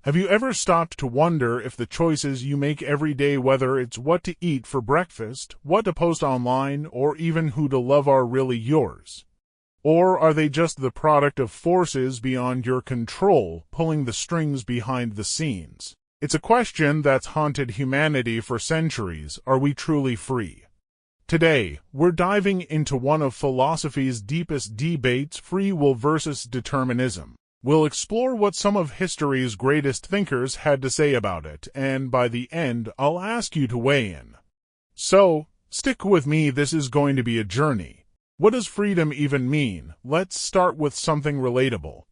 Have you ever stopped to wonder if the choices you make every day, whether it's what to eat for breakfast, what to post online, or even who to love, are really yours? Or are they just the product of forces beyond your control, pulling the strings behind the scenes? It's a question that's haunted humanity for centuries. Are we truly free? Today, we're diving into one of philosophy's deepest debates, free will versus determinism. We'll explore what some of history's greatest thinkers had to say about it, and by the end, I'll ask you to weigh in. So, stick with me, this is going to be a journey. What does freedom even mean? Let's start with something relatable.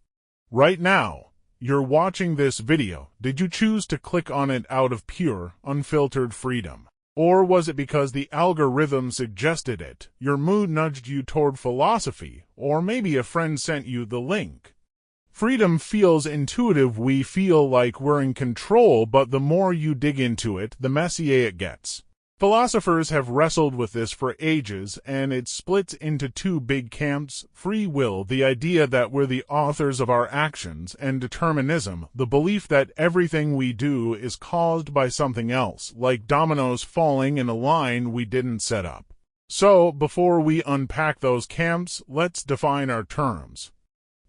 Right now, you're watching this video. Did you choose to click on it out of pure, unfiltered freedom? Or was it because the algorithm suggested it, your mood nudged you toward philosophy, or maybe a friend sent you the link? Freedom feels intuitive. We feel like we're in control, but the more you dig into it, the messier it gets. Philosophers have wrestled with this for ages, and it splits into two big camps: free will, the idea that we're the authors of our actions, and determinism, the belief that everything we do is caused by something else, like dominoes falling in a line we didn't set up. So, before we unpack those camps, let's define our terms.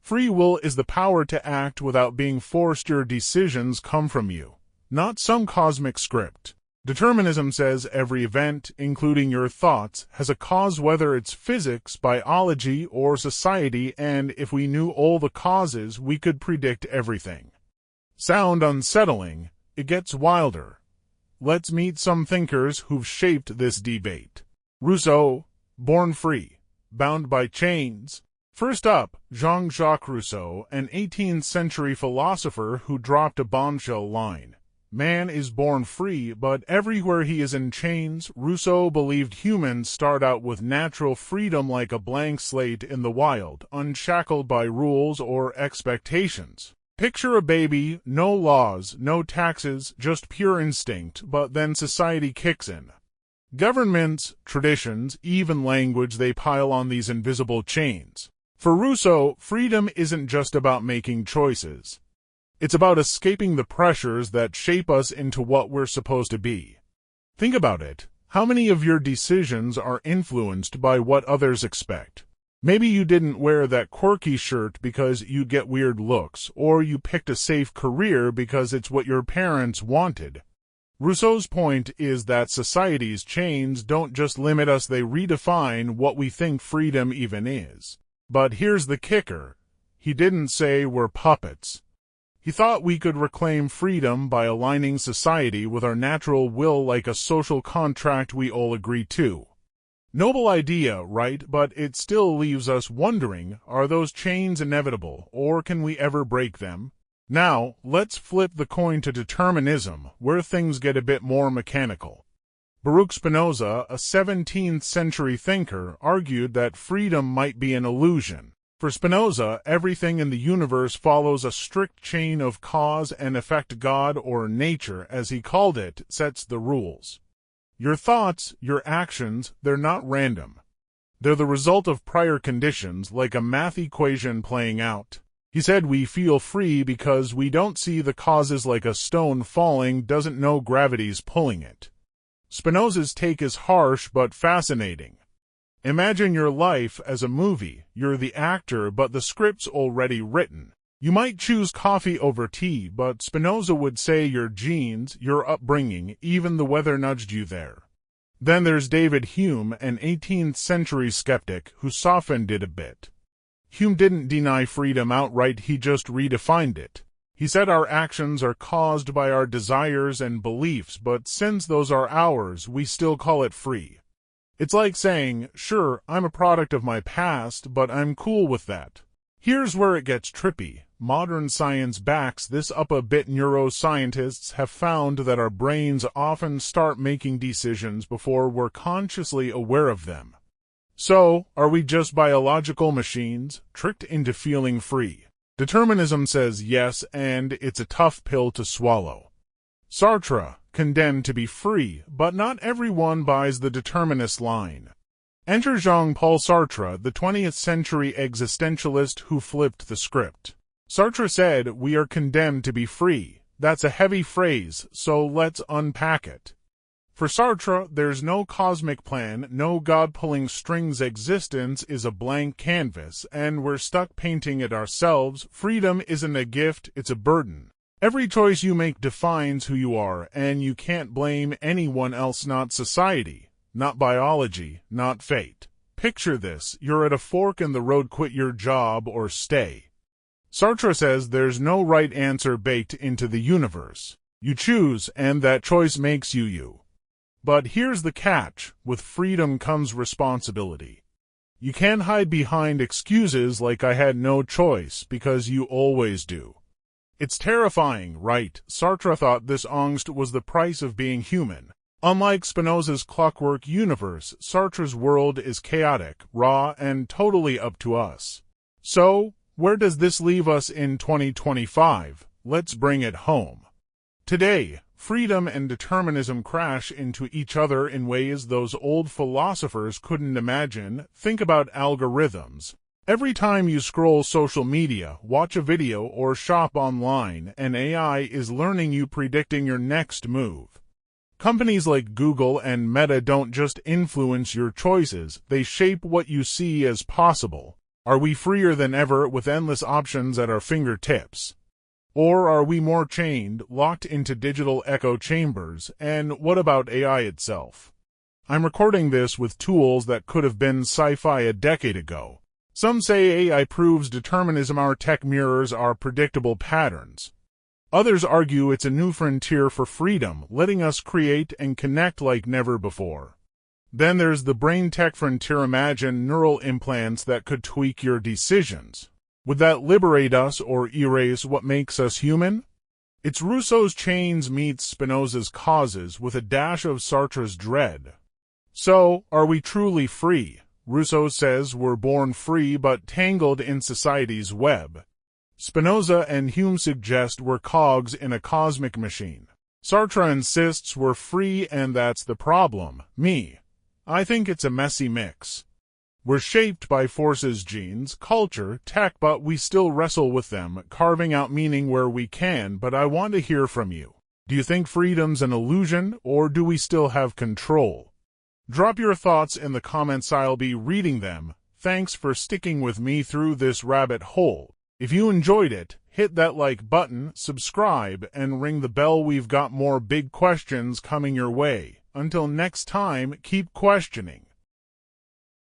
Free will is the power to act without being forced. Your decisions come from you, not some cosmic script. Determinism says every event, including your thoughts, has a cause, whether it's physics, biology, or society, and if we knew all the causes, we could predict everything. Sound unsettling? It gets wilder. Let's meet some thinkers who've shaped this debate. Rousseau, born free, bound by chains. First up, Jean-Jacques Rousseau, an 18th century philosopher who dropped a bombshell line. Man is born free, but everywhere he is in chains. Rousseau believed humans start out with natural freedom, like a blank slate in the wild, unshackled by rules or expectations. Picture a baby, no laws, no taxes, just pure instinct, but then society kicks in. Governments, traditions, even language, they pile on these invisible chains. For Rousseau, freedom isn't just about making choices. It's about escaping the pressures that shape us into what we're supposed to be. Think about it. How many of your decisions are influenced by what others expect? Maybe you didn't wear that quirky shirt because you get weird looks, or you picked a safe career because it's what your parents wanted. Rousseau's point is that society's chains don't just limit us, they redefine what we think freedom even is. But here's the kicker. He didn't say we're puppets. He thought we could reclaim freedom by aligning society with our natural will, like a social contract we all agree to. Noble idea, right? But it still leaves us wondering, are those chains inevitable, or can we ever break them? Now, let's flip the coin to determinism, where things get a bit more mechanical. Baruch Spinoza, a 17th century thinker, argued that freedom might be an illusion. For Spinoza, everything in the universe follows a strict chain of cause and effect. God, or nature as he called it, sets the rules. Your thoughts, your actions, they're not random. They're the result of prior conditions, like a math equation playing out. He said we feel free because we don't see the causes, like a stone falling doesn't know gravity's pulling it. Spinoza's take is harsh but fascinating. Imagine your life as a movie. You're the actor, but the script's already written. You might choose coffee over tea, but Spinoza would say your genes, your upbringing, even the weather nudged you there. Then there's David Hume, an 18th century skeptic who softened it a bit. Hume didn't deny freedom outright, he just redefined it. He said our actions are caused by our desires and beliefs, but since those are ours, we still call it free. It's like saying, sure, I'm a product of my past, but I'm cool with that. Here's where it gets trippy. Modern science backs this up a bit. Neuroscientists have found that our brains often start making decisions before we're consciously aware of them. So, are we just biological machines, tricked into feeling free? Determinism says yes, and it's a tough pill to swallow. Sartre, condemned to be free, but not everyone buys the determinist line. Enter Jean-Paul Sartre, the 20th century existentialist who flipped the script. Sartre said, we are condemned to be free. That's a heavy phrase, so let's unpack it. For Sartre, there's no cosmic plan, no God pulling strings. Existence is a blank canvas, and we're stuck painting it ourselves. Freedom isn't a gift, it's a burden. Every choice you make defines who you are, and you can't blame anyone else, not society, not biology, not fate. Picture this, you're at a fork in the road: quit your job or stay. Sartre says there's no right answer baked into the universe. You choose, and that choice makes you you. But here's the catch, with freedom comes responsibility. You can't hide behind excuses like "I had no choice," because you always do. It's terrifying, right? Sartre thought this angst was the price of being human. Unlike Spinoza's clockwork universe, Sartre's world is chaotic, raw, and totally up to us. So, where does this leave us in 2025? Let's bring it home. Today, freedom and determinism crash into each other in ways those old philosophers couldn't imagine. Think about algorithms. Every time you scroll social media, watch a video, or shop online, an AI is learning you, predicting your next move. Companies like Google and Meta don't just influence your choices, they shape what you see as possible. Are we freer than ever with endless options at our fingertips? Or are we more chained, locked into digital echo chambers? And what about AI itself? I'm recording this with tools that could have been sci-fi a decade ago. Some say AI proves determinism, our tech mirrors our predictable patterns. Others argue it's a new frontier for freedom, letting us create and connect like never before. Then there's the brain tech frontier. Imagine neural implants that could tweak your decisions. Would that liberate us or erase what makes us human? It's Rousseau's chains meets Spinoza's causes with a dash of Sartre's dread. So, are we truly free? Rousseau says we're born free but tangled in society's web. Spinoza and Hume suggest we're cogs in a cosmic machine. Sartre insists we're free, and that's the problem. I think it's a messy mix. We're shaped by forces, genes, culture, tech, but we still wrestle with them, carving out meaning where we can. But I want to hear from you. Do you think freedom's an illusion, or do we still have control? Drop your thoughts in the comments, I'll be reading them. Thanks for sticking with me through this rabbit hole. If you enjoyed it, hit that like button, subscribe, and ring the bell. We've got more big questions coming your way. Until next time, keep questioning.